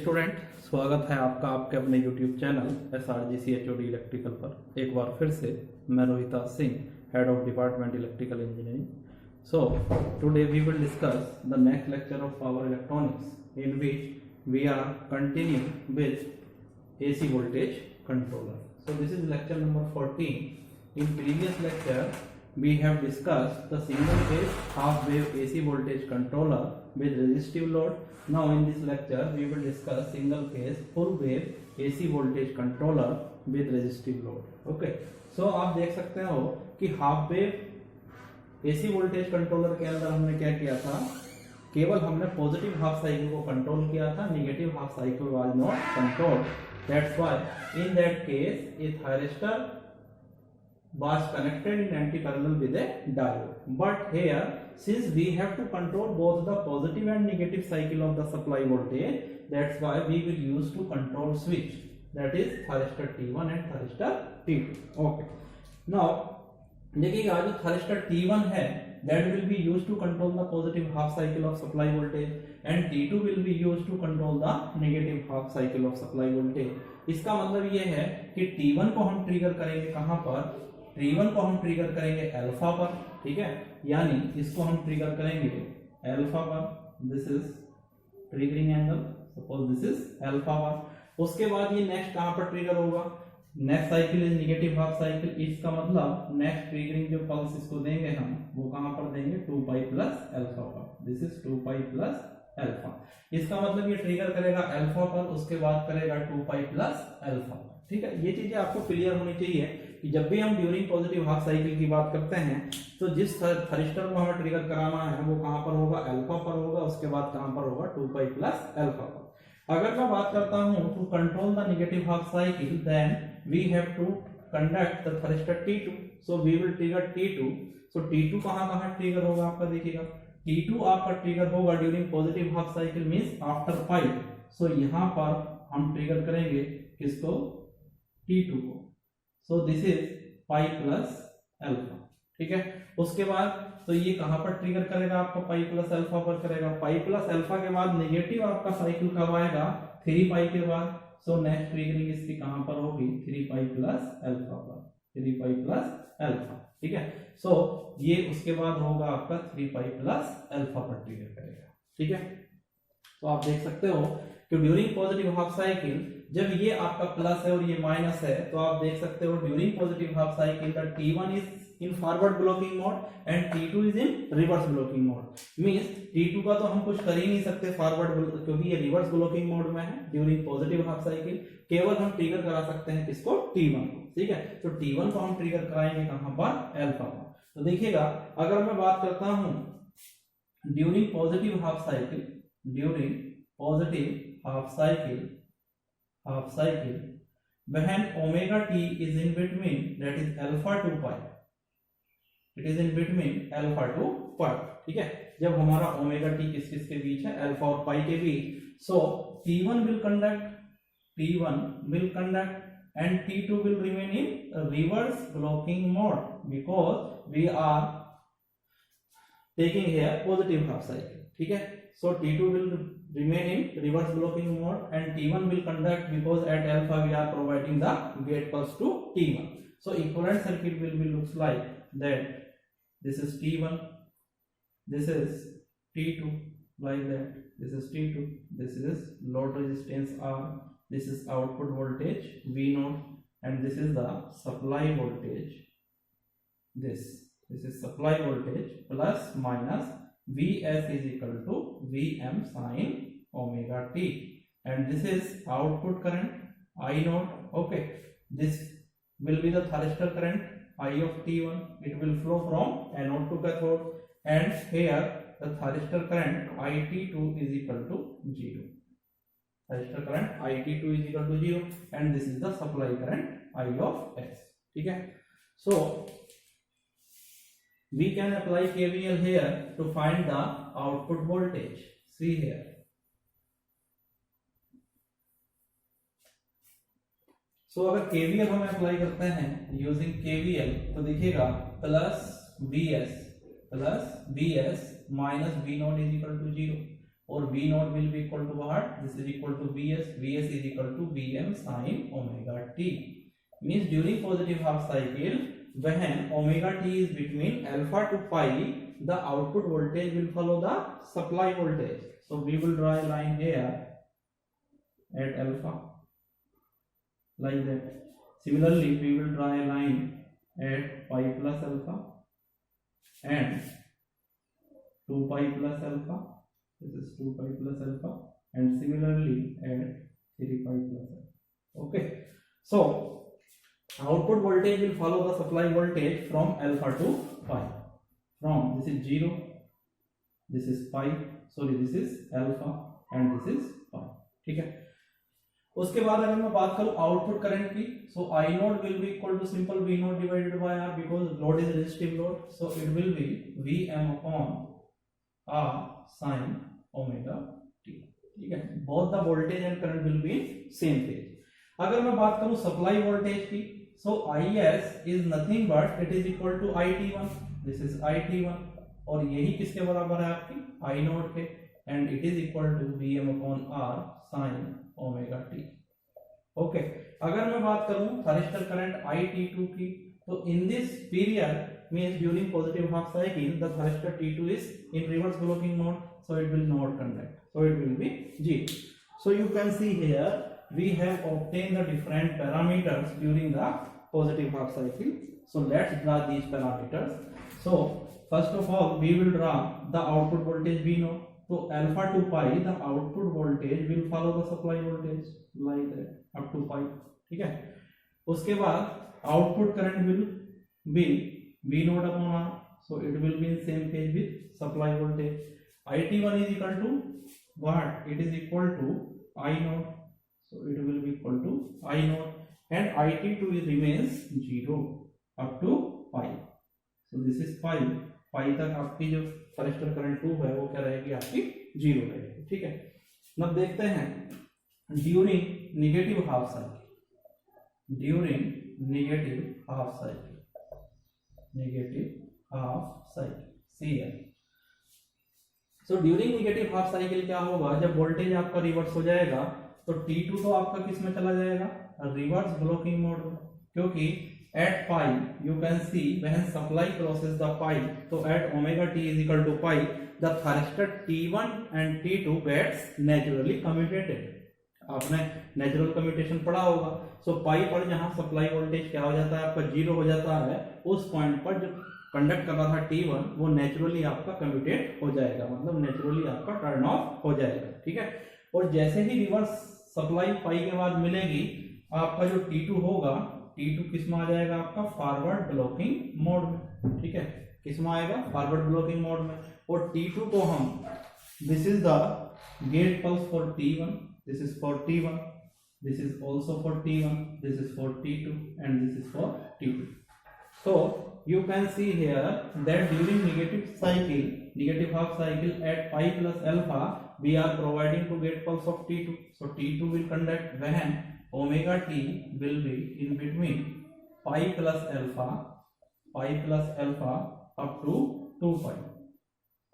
Student, स्वागत है आपका आपके अपने YouTube चैनल SRGCHOD इलेक्ट्रिकल पर। एक बार फिर से मैं Rohita Singh, head of department electrical engineering. So today we will discuss the next lecture of power electronics in which we are continuing with AC voltage controller. So this is lecture number 14. In previous lecture we have discussed the single phase half wave AC voltage controller with resistive load. Now in this lecture we will discuss single phase full wave AC voltage controller with resistive load. Okay, so आप देख सकते हो कि half wave AC voltage controller के अंदर हमने क्या किया था, केवल हमने पॉजिटिव हाफ साइकिल को कंट्रोल किया था, negative half cycle was not controlled. That's why in that case a thyristor was connected in anti-parallel with a diode. But here, since we have to control both the positive and negative cycle of the supply voltage, that's why we will use to control switch, that is thyristor T1 and thyristor T2. Okay. Now देखिएगा जो thyristor T1 है that will be used to control the positive half cycle of supply voltage and T2 will be used to control the negative half cycle of supply voltage. इसका मतलब ये है कि T1 को हम ट्रिगर करेंगे कहां पर, T1 को हम ट्रिगर करेंगे अल्फा पर, ठीक है, यानी इसको हम ट्रिगर करेंगे अल्फा पर. This is triggering angle, suppose this is alpha पर. उसके बाद ये नेक्स्ट कहां पर ट्रिगर होगा, next cycle is negative half cycle. इसका मतलब नेक्स्ट ट्रिगरिंग जो पल्स इसको देंगे हम वो कहां पर देंगे, 2 पाई प्लस अल्फा पर. This is 2 pi plus alpha. इसका मतलब ये ट्रिगर करेगा अल्फा पर, उसके बाद करेगा 2 पाई प्लस अल्फा. ठीक है, ये चीजें आपको क्लियर होनी चाहिए कि जब भी हम ड्यूरिंग पॉजिटिव हाफ साइकिल की बात करते हैं तो जिस थरिस्टर को हमें ट्रिगर कराना है वो कहां पर होगा, अल्फा पर होगा, उसके बाद कहां पर होगा, 2 पाई प्लस अल्फा पर. अगर मैं बात करता हूं to control the negative half cycle then we have to conduct the thyristor T2, so we will trigger T2. so T2 कहां ट्रिगर होगा आपका, देखिएगा T2 आपका ट्रिगर होगा during positive half cycle means after pi. So यहां पर हम trigger करेंगे किसको, T2 को. So this is pi plus alpha. ठीक है, उसके बाद तो ये कहां पर ट्रिगर करेगा आपका, पाई प्लस अल्फा पर करेगा. पाई प्लस अल्फा के बाद नेगेटिव आपका साइकिल कब आएगा, 3 पाई के बाद. सो नेक्स्ट ट्रिगरिंग इसकी कहां पर होगी, 3 पाई प्लस अल्फा पर, 3 पाई प्लस अल्फा. ठीक है, सो ये उसके बाद होगा आपका 3 पाई प्लस अल्फा पर ट्रिगर करेगा. ठीक है, तो आप देख सकते हो कि ड्यूरिंग पॉजिटिव हाफ साइकिल जब ये आपका प्लस है और ये माइनस है तो आप देख सकते हो during positive half cycle the T1 is in forward blocking mode and T2 is in reverse blocking mode. Means T2 का तो हम कुछ कर ही नहीं सकते फॉरवर्ड, क्योंकि ये रिवर्स ब्लॉकिंग मोड में है ड्यूरिंग पॉजिटिव हाफ साइकिल. केवल हम ट्रिगर करा सकते हैं किसको, T1 को. ठीक है, तो T1 को हम ट्रिगर कराएंगे कहां पर, अल्फा पर. तो देखिएगा अगर मैं बात करता हूं during positive half cycle, during positive half cycle when omega t is in between, that is alpha to pi, it is in between alpha to pi. ठीक है, जब हमारा ओमेगा टी किस किस के बीच है, अल्फा और पाई के बीच. सो T1 will conduct and T2 will remain in reverse blocking mode because we are taking here positive half cycle. ठीक है, so T2 will remain in reverse blocking mode and T1 will conduct because at alpha we are providing the gate pulse to T1. So equivalent circuit will be looks like that. This is T1, this is T2, like that. This is T2, this is load resistance R, this is output voltage V0 and this is the supply voltage. This is supply voltage plus minus Vs is equal to Vm sin omega t and this is output current I0. Okay, this will be the thyristor current I of T1. It will flow from anode to cathode and here the thyristor current IT2 is equal to 0. Thyristor current IT2 is equal to 0 and this is the supply current I of S. ठीक है, so we can apply KVL here to find the output voltage. See here. So अगर KVL हम apply करते हैं using KVL तो देखिएगा plus BS minus V0 is equal to 0. और V naught will be equal to what, this is equal to Vs is equal to Vm sin omega t, means during positive half cycle when omega t is between alpha to pi, the output voltage will follow the supply voltage. So we will draw a line here at alpha like that. Similarly we will draw a line at pi plus alpha and 2 pi plus alpha, this is 2 pi plus alpha, and similarly at 3 pi plus alpha. Okay, so output voltage will follow the supply voltage from alpha to pi, from this is 0, this is pi, sorry this is alpha and this is pi. ठीक है, उसके बाद अगर मैं बात करूं output current की, so I naught will be equal to simple V naught divided by R because load is resistive load, so it will be Vm upon R sin omega t. ठीक है, both the voltage and current will be same phase. अगर मैं बात करूं supply voltage की, so Is is nothing but it is equal to IT1, this is IT1 और यही किसके बराबर है आपकी I नोट के, and it is equal to Vm upon R sin omega t. Okay, अगर मैं बात करूं थर्मिस्टर करंट IT2 की, तो in this period means during positive half cycle the thyristor T2 is in reverse blocking mode, so it will not conduct, so it will be 0. So you can see here we have obtained the different parameters during the positive half cycle. So let's draw these parameters. So first of all we will draw the output voltage V naught. So alpha to pi the output voltage will follow the supply voltage like that up to pi. ठीक है, उसके बाद output current will be V naught upon R, so it will be in same phase with supply voltage. IT1 is equal to what? It is equal to I naught, so it will be equal to I naught, and IT2 remains 0 up to pi. So this is pi तक आपकी जो thermistor current 2 है वो क्या रहेगी आपकी 0 रहेगी. ठीक है, अब देखते हैं during negative half cycle, during negative half cycle, negative half cycle CL. So during negative half cycle क्या होगा, जब वोल्टेज आपका रिवर्स हो जाएगा तो T2 तो आपका किस में चला जाएगा, रिवर्स ब्लॉकिंग मोड में, क्योंकि at pi you can see when supply crosses the pi, so at omega t is equal to pi the thyristor T1 and T2 gets naturally commutated. आपने नेचुरल कम्यूटेशन पढ़ा होगा. सो पाई पर जहां supply voltage क्या हो जाता है आपका 0 हो जाता है, उस पॉइंट पर जो कंडक्ट कर रहा था T1 वो नेचुरली आपका कम्यूटेट हो जाएगा, मतलब नेचुरली आपका टर्न ऑफ हो जाएगा. ठीक है, और जैसे ही रिवर्स सप्लाई पाई के बाद मिलेगी आपका जो T2 होगा, T2 किस में आ जाएगा आपका फॉरवर्ड ब्लॉकिंग मोड में. ठीक है, किस में आएगा, फॉरवर्ड ब्लॉकिंग मोड में. और T2 को हम, this is the gate pulse for T1, this is for T1, this is also for T1, this is for T2 and this is for T2. So you can see here that during negative cycle, negative half cycle at pi plus alpha we are providing to gate pulse of T2. So T2 will conduct when omega t will be in between pi plus alpha up to 2 pi,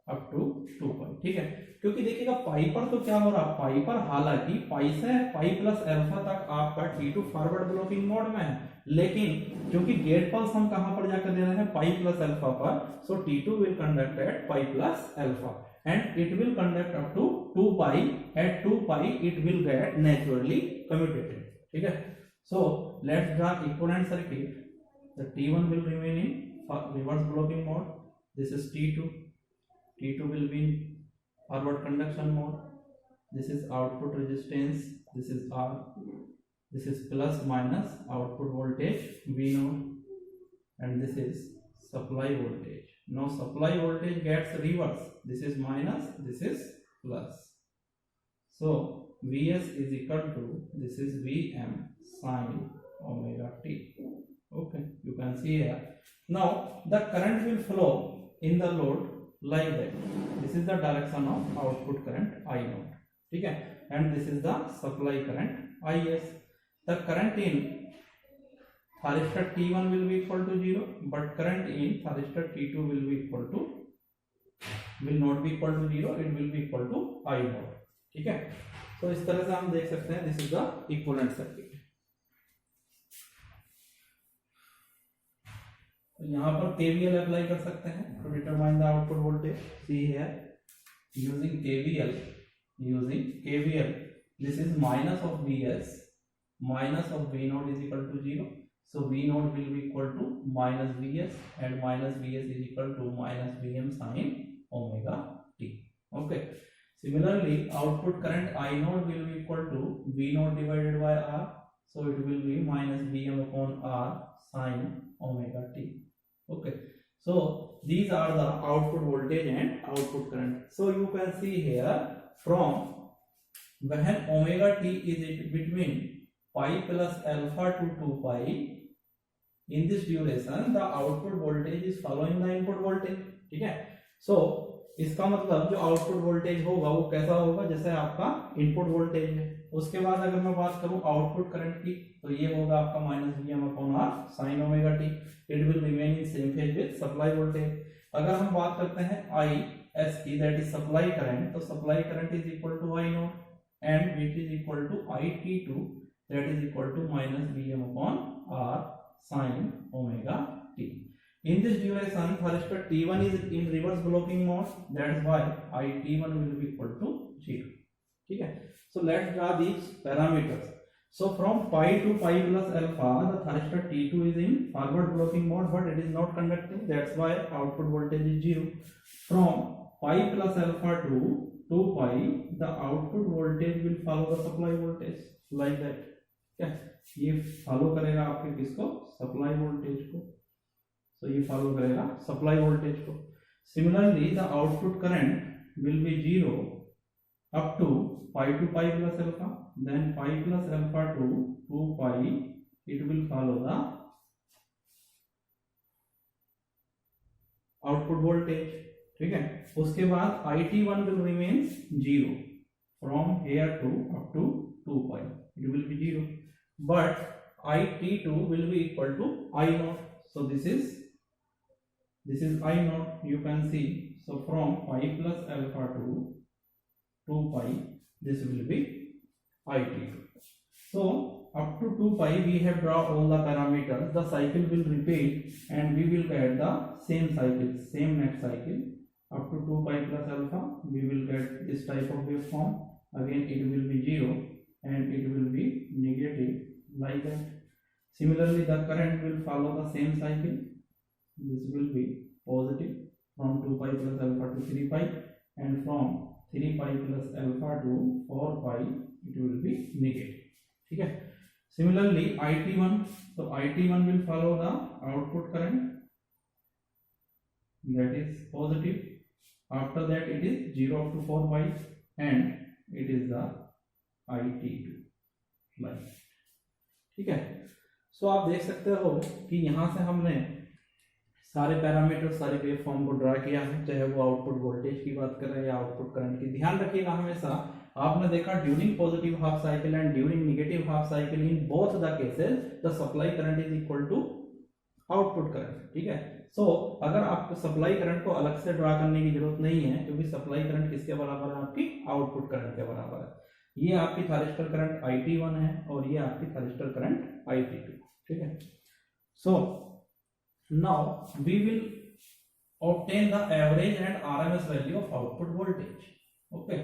up to 2 pi. ठीक है, क्योंकि देखिएगा पाई पर तो क्या हो रहा है, पाई पर हालांकि पाई से पाई प्लस अल्फा तक आपका T2 फॉरवर्ड ब्लॉकिंग मोड में है, लेकिन क्योंकि गेट पल्स हम कहां पर जाकर दे रहे हैं, पाई प्लस अल्फा पर, so T2 will conduct at pi plus alpha and it will conduct up to 2 pi. At 2 pi it will get naturally commutated. ठीक है, so let's draw equivalent circuit. The T1 will remain in reverse blocking mode, this is T2 will be in forward conduction mode, this is output resistance, this is R, this is plus minus output voltage V0, and this is supply voltage. Now supply voltage gets reverse, this is minus, this is plus, so Vs is equal to, this is Vm sin omega t. Okay, you can see here. Now the current will flow in the load like that. This is the direction of output current I naught. ठीक है, and this is the supply current Is. The current in thyristor T1 will be equal to 0, but current in thyristor T2 will be equal to will naught be equal to 0, it will be equal to I naught. ठीक है, तो इस तरह से हम देख सकते हैं this is the equivalent circuit. तो यहाँ पर KVL अप्लाई कर सकते हैं to determine the output voltage. See here using KVL, this is minus of Vs minus of V naught is equal to 0, so V naught will be equal to minus Vs and minus Vs is equal to minus Vm sin omega t. Okay, similarly output current I naught will be equal to V naught divided by R, so it will be minus Vm upon R sin omega t. Okay, so these are the output voltage and output current. So you can see here from when omega t is between pi plus alpha to 2 pi, in this duration the output voltage is following the input voltage. ठीक है, so इसका मतलब जो output voltage होगा वो कैसा होगा, जैसे आपका इनपुट वोल्टेज है। उसके बाद अगर मैं बात करूं आउटपुट करंट की, तो ये होगा आपका minus Vm upon R sin omega t, it will remain in same phase with supply voltage. अगर हम बात करते हैं IS की, दैट इज सप्लाई करंट, तो supply current is equal to I naught and which is equal to IT2, that is equal to minus Vm upon R sin omega t. In this duration thyristor T1 is in reverse blocking mode, that's why IT1 will be equal to 0. ठीक है, so let's draw these parameters. So from pi to pi plus alpha the thyristor T2 is in forward blocking mode but it is not conducting, that's why output voltage is 0. From pi plus alpha to 2 pi the output voltage will follow the supply voltage like that. क्या ये follow करेगा आपके किसको, supply voltage को, so ये follow करेगा supply voltage को। Similarly the output current will be 0 up to pi to pi plus alpha, then pi plus alpha to 2 pi it will follow the output voltage। ठीक है, उसके बाद IT1 will remain 0 from here to up to 2 pi, it will be 0, but IT2 will be equal to I naught, so this is I naught, you can see. So from pi plus alpha to 2 pi this will be IT2. So up to 2 pi we have drawn all the parameters, the cycle will repeat and we will get the same cycle, same next cycle. Up to 2 pi plus alpha we will get this type of waveform, again it will be 0 and it will be negative like that. Similarly the current will follow the same cycle, this will be positive from 2 pi plus alpha to 3 pi and from 3 pi plus alpha to 4 pi it will be negative. ठीक है, similarly IT1, so IT1 will follow the output current, that is positive, after that it is 0 up to 4 pi and it is the IT2 like. ठीक है, सो आप देख सकते हो कि यहाँ से हमने सारे पैरामीटर, सारे वेव फॉर्म को ड्रा किया है, चाहे वो आउटपुट वोल्टेज की बात करें या आउटपुट करंट की। ध्यान रखिएगा हमेशा, आपने देखा during positive half cycle and during negative half cycle in both the cases the supply current is equal to output current. ठीक है, सो अगर आपको सप्लाई करंट को अलग से ड्रा करने की जरूरत नहीं है, क्योंकि सप्लाई करंट किसके बराबर है, आपकी आउटपुट करंट के बराबर है। ये आपकी थायरिस्टर करंट IT1 है और ये आपकी थायरिस्टर करंट IT2। ठीक है, so now we will obtain the average and RMS value of output voltage. Okay,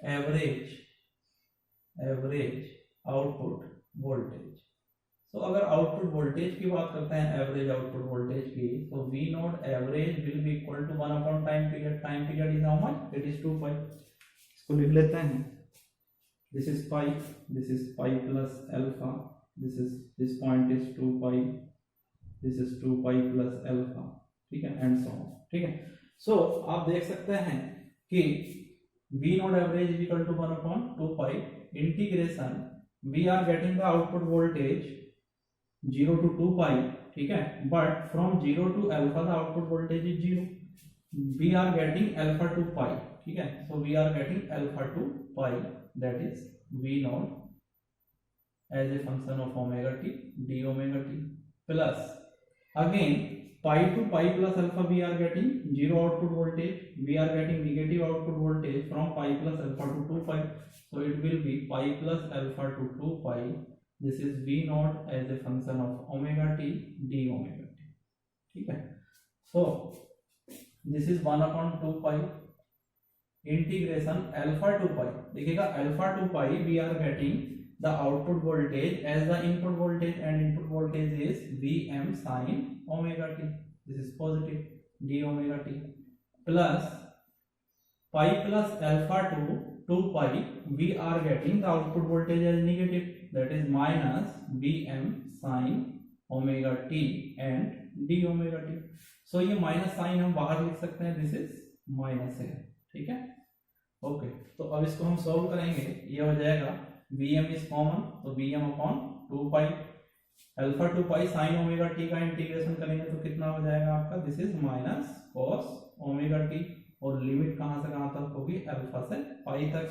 average output voltage. तो अगर आउटपुट वोल्टेज की बात करते हैं, एवरेज आउटपुट वोल्टेज की, तो V naught average will be equal to 1 upon time period. Time period is how much, it is 2 pi. इसको लिख लेते हैं, this is pi, this is pi plus alpha, this point is 2 pi, this is 2 pi plus alpha. ठीक है, and so on. ठीक है, सो आप देख सकते हैं कि V naught average is equal to 1 upon 2 pi integration, we are getting the output voltage 0 to 2 pi। ठीक है, but from 0 to alpha the output voltage is 0, we are getting alpha to pi. ठीक है, so we are getting alpha to pi, that is V naught as a function of omega t d omega t plus again pi to pi plus alpha we are getting zero output voltage, we are getting negative output voltage from pi plus alpha to 2 pi, so it will be pi plus alpha to 2 pi. This is v naught as a function of omega t d omega t. ठीक है, so this is 1 upon 2 pi integration alpha to pi. देखिएगा alpha to pi we are getting the output voltage as the input voltage and input voltage is Vm sin omega t. This is positive d omega t plus pi plus alpha to 2 pi we are getting the output voltage as negative, that is minus Vm sin omega t and d omega t. So ये minus sign हम बाहर लिख सकते हैं, this is minus है. ठीक है, okay. तो अब इसको हम सॉल्व करेंगे, ये हो जाएगा Vm इज कॉमन, तो Vm upon 2 pi alpha to pi sine omega T का इंटीग्रेशन करेंगे तो कितना हो जाएगा आपका, this is minus cos omega T, और लिमिट कहां से कहां तक होगी, अल्फा से पाई तक,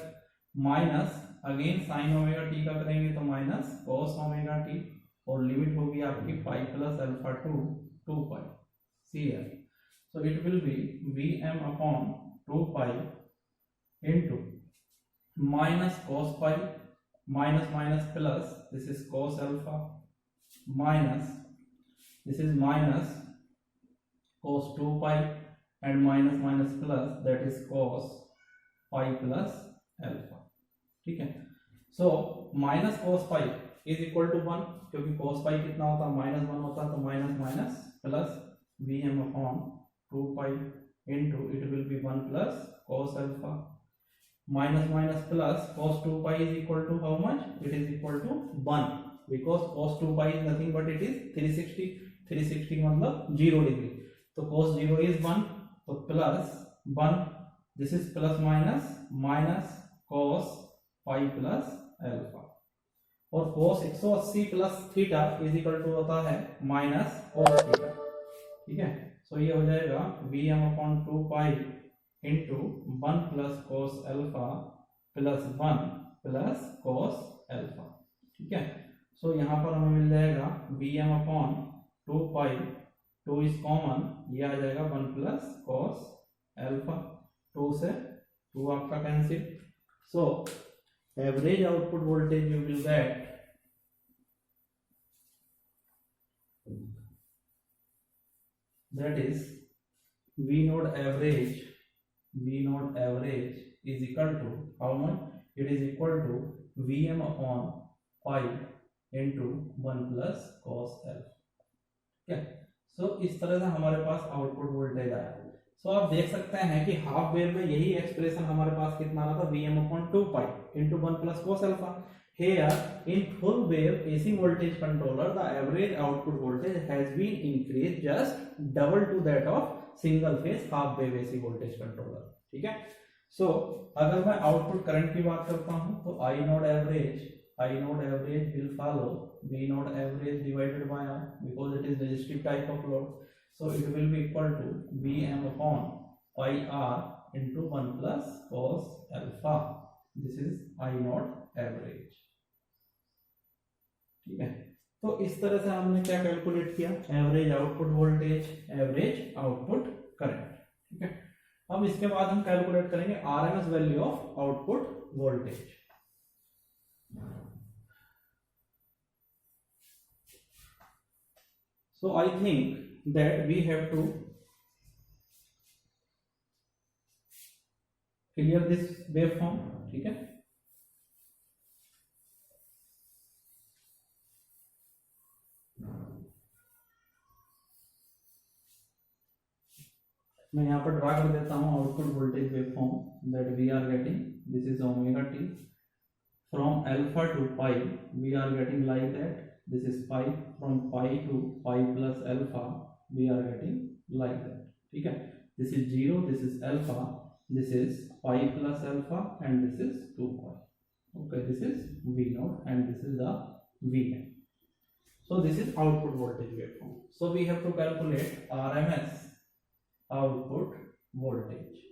minus again sine omega T का करेंगे तो माइनस कॉस ओमेगा टी, और लिमिट होगी आपकी पाई plus alpha to 2 pi CL. So it will be Vm upon 2 pi into minus cos pi minus minus plus, this is cos alpha, minus this is minus cos 2 pi and minus minus plus, that is cos pi plus alpha. ठीक है, so minus cos pi is equal to 1, क्योंकि cos pi कितना होता है, minus 1 होता है, तो minus minus plus Vm upon 2 pi into it will be 1 plus cos alpha, minus minus plus cos 2 pi is equal to how much, it is equal to 1, because cos 2 pi is nothing but it is 360 मतलब 0 degree, तो cos 0 is 1, तो plus 1, this is plus minus minus cos pi plus alpha, और cos 180 plus theta is equal to होता है minus cos theta. ठीक है, सो ये हो जाएगा Vm upon 2 pi into 1 plus cos alpha plus 1 plus cos alpha. ठीक है, सो यहाँ पर हमें मिल जाएगा Vm upon 2 pi, 2 is common, ये आ जाएगा 1 प्लस कोस अल्फा, 2 से 2 आपका cancel. So average output voltage you will get that is V naught average is equal to how much, it is equal to Vm upon pi into 1 plus cos alpha. क्या, सो इस तरह से हमारे पास output voltage आया. सो आप देख सकते हैं कि हाफ वेव में यही एक्सप्रेशन हमारे पास कितना आ रहा था, Vm upon 2 pi into 1 plus cos alpha. Here in full wave AC voltage controller, the average output voltage has been increased just double to that of single phase half wave AC voltage controller. ठीक है, so अगर मैं output current की बात करता हूं तो I node average will follow V node average divided by R, because it is resistive type of load, so it will be equal to Vm upon pi R into 1 plus cos alpha. This is I node average. ठीक है, तो इस तरह से हमने क्या calculate किया, average output voltage, average output current. ठीक है, अब इसके बाद हम कैलकुलेट करेंगे RMS value of output voltage. So I think that we have to clear this wave form. ठीक है, मैं यहाँ पर ड्रा कर देता हूँ output voltage waveform that we are getting, this is omega t, from alpha to pi we are getting like that, this is pi, from pi to pi plus alpha we are getting like that. ठीक है, this is 0, this is alpha, this is pi plus alpha and this is 2 pi. Okay, this is V naught and this is the Vm. So this is output voltage waveform. So we have to calculate RMS output voltage.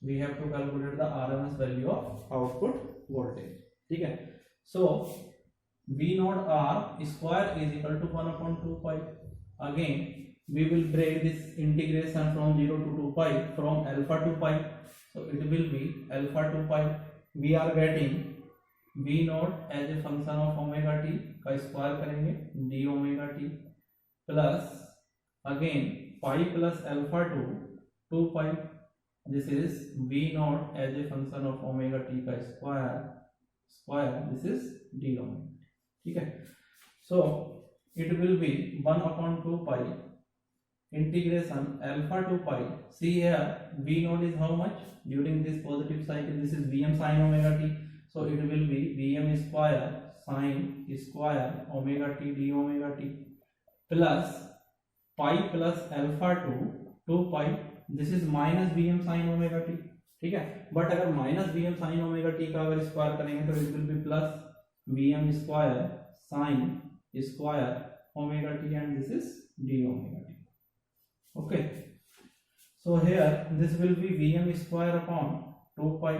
We have to calculate the RMS value of output voltage. ठीक है, so v naught r square is equal to 1 upon 2 pi. Again we will break this integration from 0 to 2 pi from alpha to pi, so it will be alpha to pi. We are getting v naught as a function of omega t का square करेंगे d omega t plus again pi plus alpha to 2 pi. This is v naught as a function of omega t का square this is d omega. ठीक है, so it will be 1 upon 2 pi integration alpha to pi. See here v naught is how much during this positive cycle, this is vm sin omega t, so it will be vm square sin square omega t d omega t plus pi plus alpha to 2 pi. This is minus vm sin omega t. ठीक है, but अगर minus vm sin omega t का अगर square करेंगे तो it will B plus vm square sin square omega t and this is d omega t. Okay, so here this will be vm square upon 2 pi.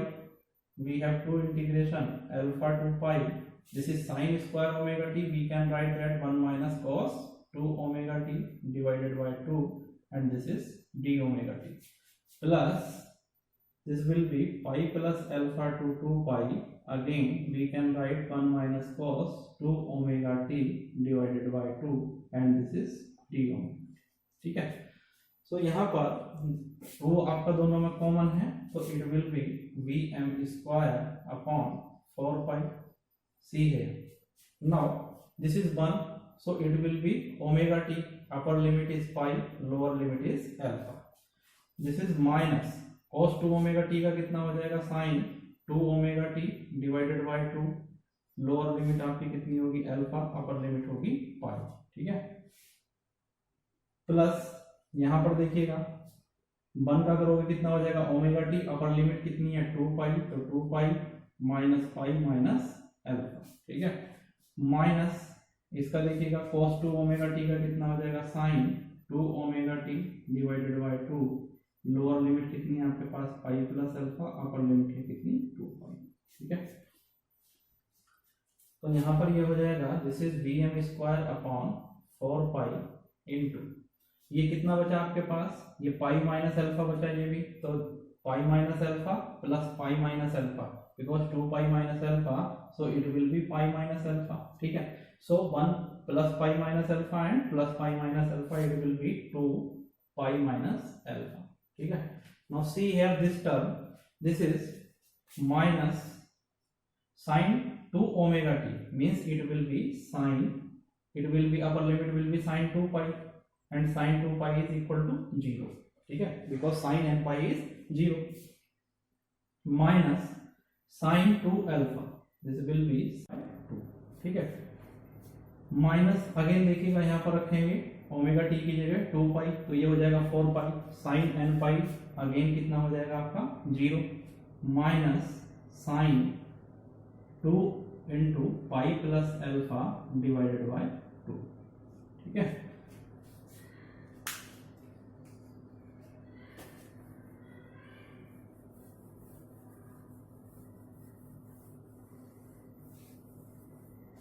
We have two integration alpha to pi. This is sin square omega t. We can write that 1 minus cos 2 omega t divided by 2 and this is d omega t plus this will be pi plus alpha to 2 pi. Again we can write 1 minus cos 2 omega t divided by 2 and this is d omega. ठीक है, so यहाँ पर वो आपका दोनों में common है, तो it will be vm square upon 4 pi. See here now this is 1, so it will be omega t. Upper limit is pi, lower limit is alpha. This is minus cos 2 omega t का कितना हो जाएगा sin 2 omega t divided by 2. Lower limit आपकी कितनी होगी alpha, upper limit होगी पाई. ठीक है, प्लस यहां पर देखिएगा 1 का करोगे कितना हो जाएगा ओमेगा टी, अपर लिमिट कितनी है 2 पाई, तो 2 पाई माइनस अल्फा. ठीक है, माइनस इसका देखिएगा cos 2 ओमेगा टी का कितना हो जाएगा sin 2 omega t divided by 2. Lower limit कितनी है आपके पास pi plus alpha, upper limit है कितनी 2 पाई. ठीक है, तो यहाँ पर ये हो जाएगा this is vm square upon 4 pi into ये कितना बचा आपके पास, ये पाई माइनस अल्फा बचा ये भी, तो पाई minus alpha plus pi minus alpha, because 2 pi minus alpha so it will B pi minus alpha. ठीक है, सो 1 plus pi minus alpha and plus pi minus alpha it will B 2 pi minus alpha. ठीक है, now see here this term, this is minus sin 2 omega t means it will be sin, it will be upper limit will be sin 2 pi and sin 2 pi is equal to 0. ठीक है, because sin n pi is 0 minus sin 2 alpha, this will be sin 2. ठीक है, minus again देखिएगा यहाँ पर रखेंगे omega T की जगह 2 पाई, तो ये हो जाएगा 4 pi sine n pi, again कितना हो जाएगा आपका 0 minus sine 2 into pi plus alpha divided by 2. ठीक है,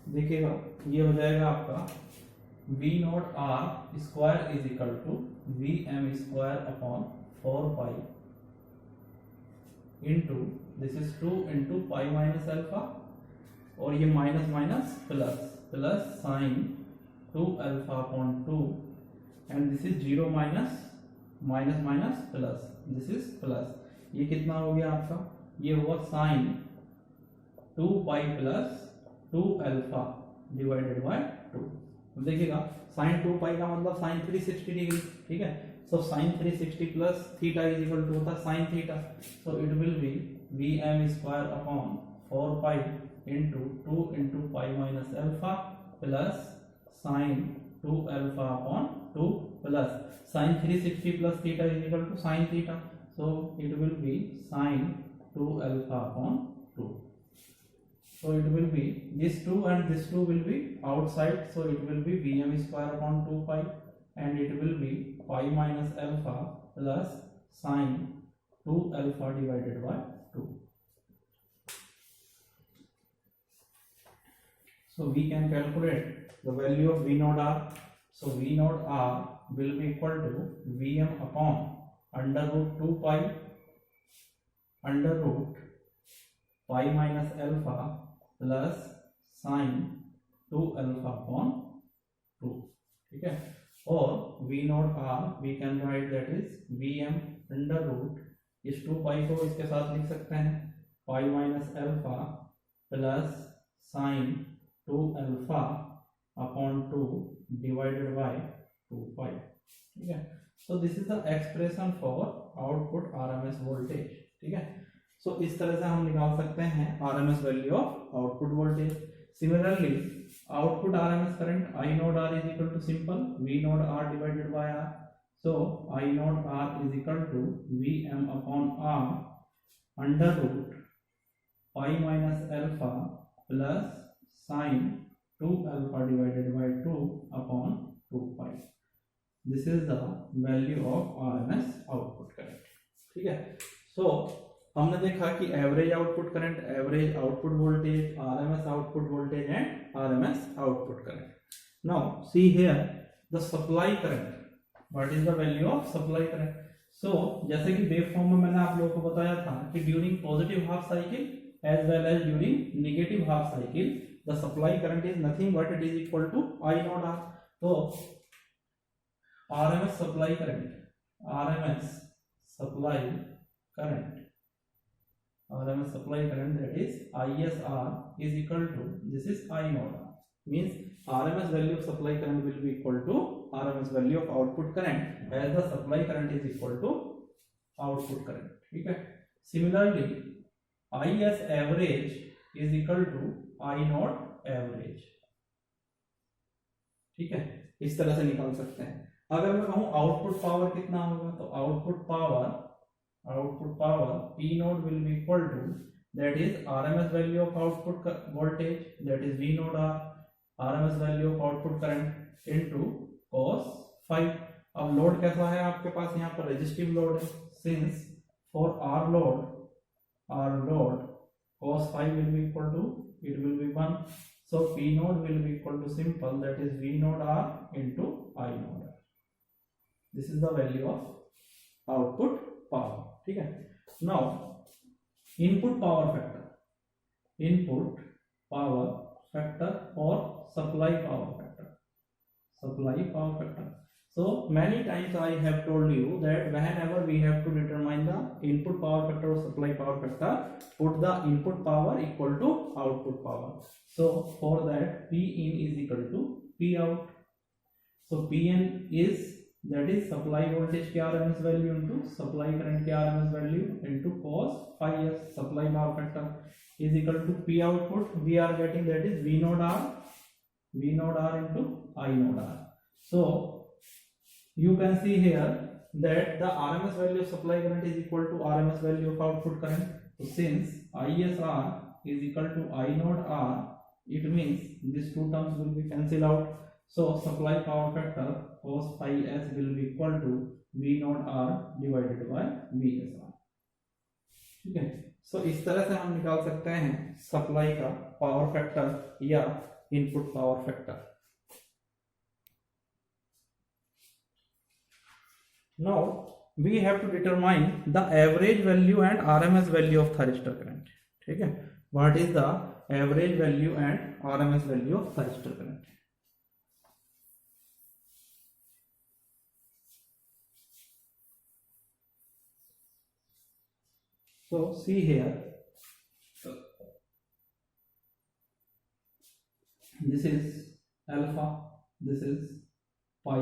देखिएगा ये हो जाएगा आपका v naught r square is equal to vm square upon 4 pi into this is 2 into pi minus alpha और ये minus minus plus plus sine 2 alpha upon 2 and this is 0 minus minus minus plus, this is plus, ये कितना हो गया आपका, ये हुआ sine 2 pi plus 2 alpha divided by 2. देखिएगा साइन 2 पाई का मतलब साइन 360 डिग्री. ठीक है, so sine 360 plus theta is equal to होता है sine theta, so it will be vm square upon 4 pi into 2 into pi minus alpha plus sine 2 alpha upon 2 plus sine 360 plus theta is equal to sine theta, so it will be sine 2 alpha upon 2. So it will be this 2 and this 2 will be outside, so it will be vm square upon 2 pi and it will be pi minus alpha plus sin 2 alpha divided by 2. So we can calculate the value of V naught R. So V naught R will be equal to Vm upon under root 2 pi under root pi minus alpha plus sin 2 alpha upon 2. ठीक है, और V naught R we can write that is Vm under root इस 2 पाई को इसके साथ लिख सकते हैं पाई minus alpha plus sine 2 alpha upon 2 divided by 2 पाई. ठीक है, सो this is the expression for output RMS voltage. ठीक है, सो इस तरह से हम निकाल सकते हैं RMS value of output voltage. Similarly output RMS current I naught R is equal to simple V naught R divided by R. So I naught R is equal to Vm upon R under root pi minus alpha plus sin 2 alpha divided by 2 upon 2 pi. This is the value of RMS output current. ठीक है, so हमने देखा कि average output current, average output voltage, RMS output voltage and RMS output current. Now see here the supply current. What is the value of supply current? So जैसे कि wave form में मैंने आप लोगों को बताया था कि during positive half cycle as well as during negative half cycle the supply current is nothing but it is equal to I naught R. तो RMS supply current, RMS supply current, RMS supply current that is ISR is equal to this is I naught R. Means RMS value of supply current will be equal to RMS value of output current as the supply current is equal to output current. ठीक है, similarly IS average is equal to I naught average. ठीक है, इस तरह से निकाल सकते हैं. अगर मैं कहूं आउटपुट पावर कितना होगा तो output power P naught will be equal to that is RMS value of output voltage that is V naught R RMS value of output current into cos phi. अब लोड कैसा है आपके पास, यहाँ पर resistive load है. Since for R load cos phi will be equal to it will be 1. So P naught will be equal to simple that is V naught R into I naught R. This is the value of output power. ठीक है, now input power factor, input power factor or supply power factor. So many times I have told you that whenever we have to determine the input power factor or supply power factor, put the input power equal to output power. So for that P in is equal to P out. So Pn is that is supply voltage की RMS value into supply current की RMS value into cos phi s. Supply power factor is equal to P output we are getting that is V naught R into I naught R. So you can see here that the RMS value of supply current is equal to RMS value of output current. So since ISR is equal to I naught R, it means these two terms will be cancelled out. So supply power factor cos phi s will be equal to V naught R divided by VSR. ठीक है, सो इस तरह से हम निकाल सकते हैं supply का पावर फैक्टर या input power factor. Now we have to determine the average value and RMS value of thyristor current. ठीक है, what is the average value and RMS value of thyristor current. So see here, this is alpha, this is pi,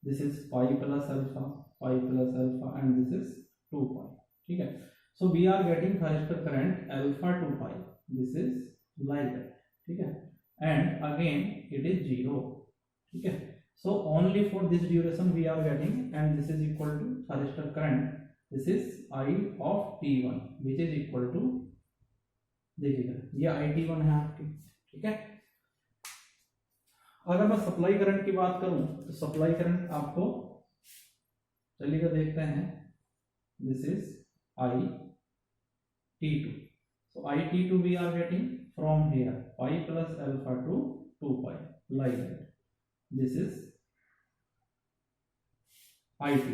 this is pi plus alpha, and this is 2 pi. ठीक है, so we are getting thyristor current alpha to pi. This is like that. ठीक है, and again it is 0. ठीक है, so only for this duration we are getting, and this is equal to thyristor current. This is I of T1 which is equal to, देखिएगा ये IT1 है आपकी. ठीक है, अगर मैं सप्लाई करंट की बात करूं तो सप्लाई करंट आपको चलिएगा देखते हैं. This is I T2. So I T2 we are getting from here pi plus alpha to 2 pi like that. This is IT2,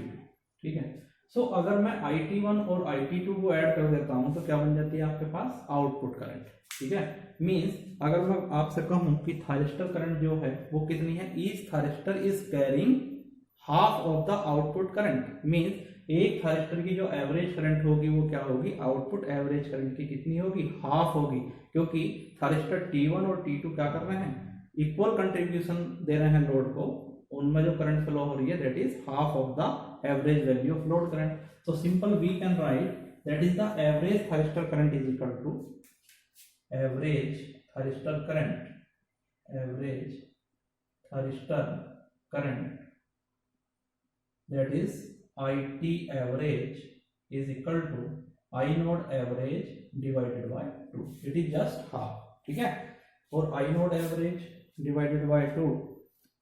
ठीक है। सो अगर मैं IT1 और IT2 को ऐड कर देता हूं तो क्या बन जाती है आपके पास आउटपुट करंट, ठीक है। मींस अगर मैं आपसे कहूं कि थायरिस्टर करंट जो है वो कितनी है, each thyristor is carrying half of the output current. Means एक थायरिस्टर की जो एवरेज करंट होगी वो क्या होगी, आउटपुट एवरेज करंट की कितनी होगी, हाफ होगी, क्योंकि थायरिस्टर T1 और T2 क्या कर रहे हैं, इक्वल कंट्रीब्यूशन दे रहे हैं लोड को, उनमें जो करंट फ्लो हो रही है that is half of the average value of load current. तो simple we can write that is the average thyristor current is equal to average thyristor current, average thyristor current that is IT average is equal to I node average divided by 2. It is just half, ठीक है। और I node average divided by 2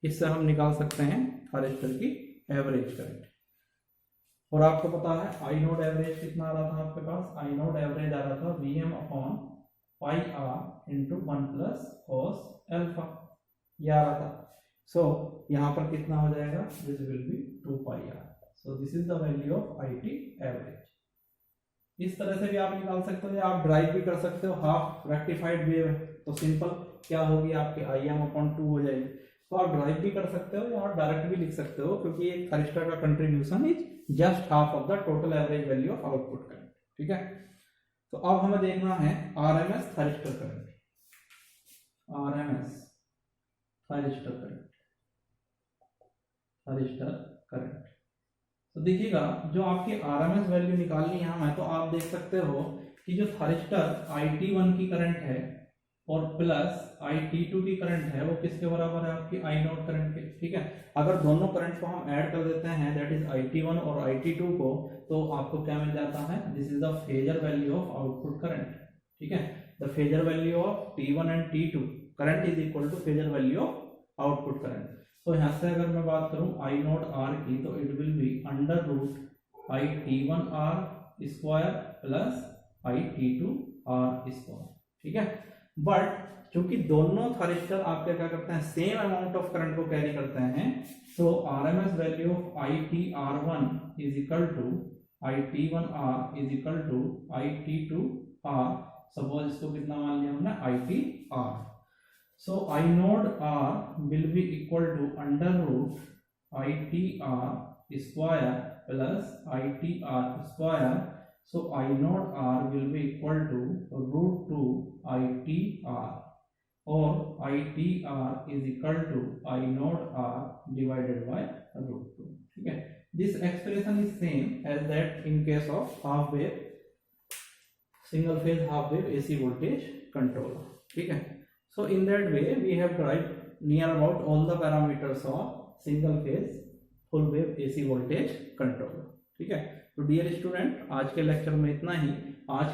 इससे हम निकाल सकते हैं thyristor की average current. और आपको पता है I node average कितना आ रहा था आपके पास, I node average आ रहा था Vm upon pi r into 1 plus cos alpha, ये आ रहा था। सो यहां पर कितना हो जाएगा, this will be 2 pi r। So this is the value of IT average. इस तरह से भी आप निकाल सकते हो या आप ड्राइव भी कर सकते हो, हाफ रेक्टिफाइड वेव तो सिंपल क्या होगी आपकी Im अपॉन 2 हो जाएगी। तो आप ड्राइव भी कर सकते हो या आप डायरेक्ट भी लिख सकते हो, क्योंकि एक थायरिस्टर का contribution is just half of the total average value of output current, ठीक है। तो अब हमें देखना है RMS thyristor current, RMS thyristor current, thyristor current. तो देखिएगा जो आपकी RMS वैल्यू निकालनी है हमें, तो आप देख सकते हो कि जो थायरिस्टर IT1 की करंट है और प्लस IT2 की करंट है वो किसके बराबर है, आपकी I नोड करंट के, ठीक है। अगर दोनों करंट को हम ऐड कर देते हैं दैट इज IT1 और IT2 को, तो आपको क्या मिल जाता है, this is the phasor value of output current, ठीक है। The phasor value of T1 and T2 current is equal to phasor value of output current. तो यहाँ से अगर मैं बात करूं I नोड R की, तो it will be under root IT1 R square plus IT2 R square, ठीक है। बट चूंकि दोनों थायरिस्टर आपके क्या करते हैं, सेम अमाउंट ऑफ करंट को कैरी करते हैं, तो RMS value of ITR1 is equal to IT1 R is equal to IT2 R। Suppose इसको कितना मान लिया हमने, ITR। So I node R will be equal to under root ITR square plus ITR square. So I node R will be equal to root 2 ITR, or ITR is equal to I node R divided by root 2, ठीक है। This expression is same as that in case of half wave, single phase half wave AC voltage controller, ठीक है। So in that way we have derived near about all the parameters of single phase full wave AC voltage controller, ठीक है। तो dear student आज के lecture में इतना ही। आज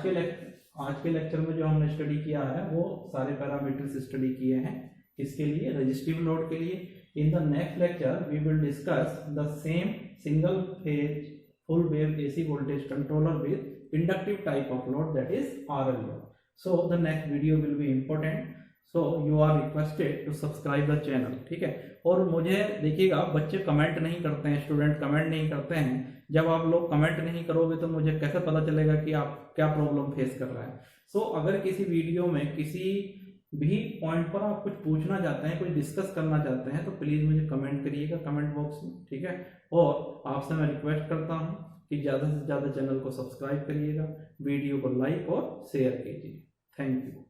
के लेक्चर में जो हमने स्टडी किया है वो सारे पैरामीटर्स स्टडी किए हैं, किसके लिए, रजिस्टिव लोड के लिए। In the next lecture we will discuss the same single phase full wave AC voltage controller with inductive type of load, that is RL load. So the next video will be important. So you are requested to subscribe the channel, ठीक है। और मुझे देखिएगा बच्चे comment नहीं करते हैं, student comment नहीं करते हैं। जब आप लोग कमेंट नहीं करोगे तो मुझे कैसे पता चलेगा कि आप क्या प्रॉब्लम फेस कर रहे हैं। सो अगर किसी वीडियो में किसी भी पॉइंट पर आप कुछ पूछना चाहते हैं, कुछ डिस्कस करना चाहते हैं, तो प्लीज मुझे कमेंट करिएगा कमेंट बॉक्स में, ठीक है। और आपसे मैं रिक्वेस्ट करता हूं कि ज़्यादा से ज़्यादा चैनल को सब्सक्राइब करिएगा, वीडियो को लाइक और शेयर कीजिए। Thank you.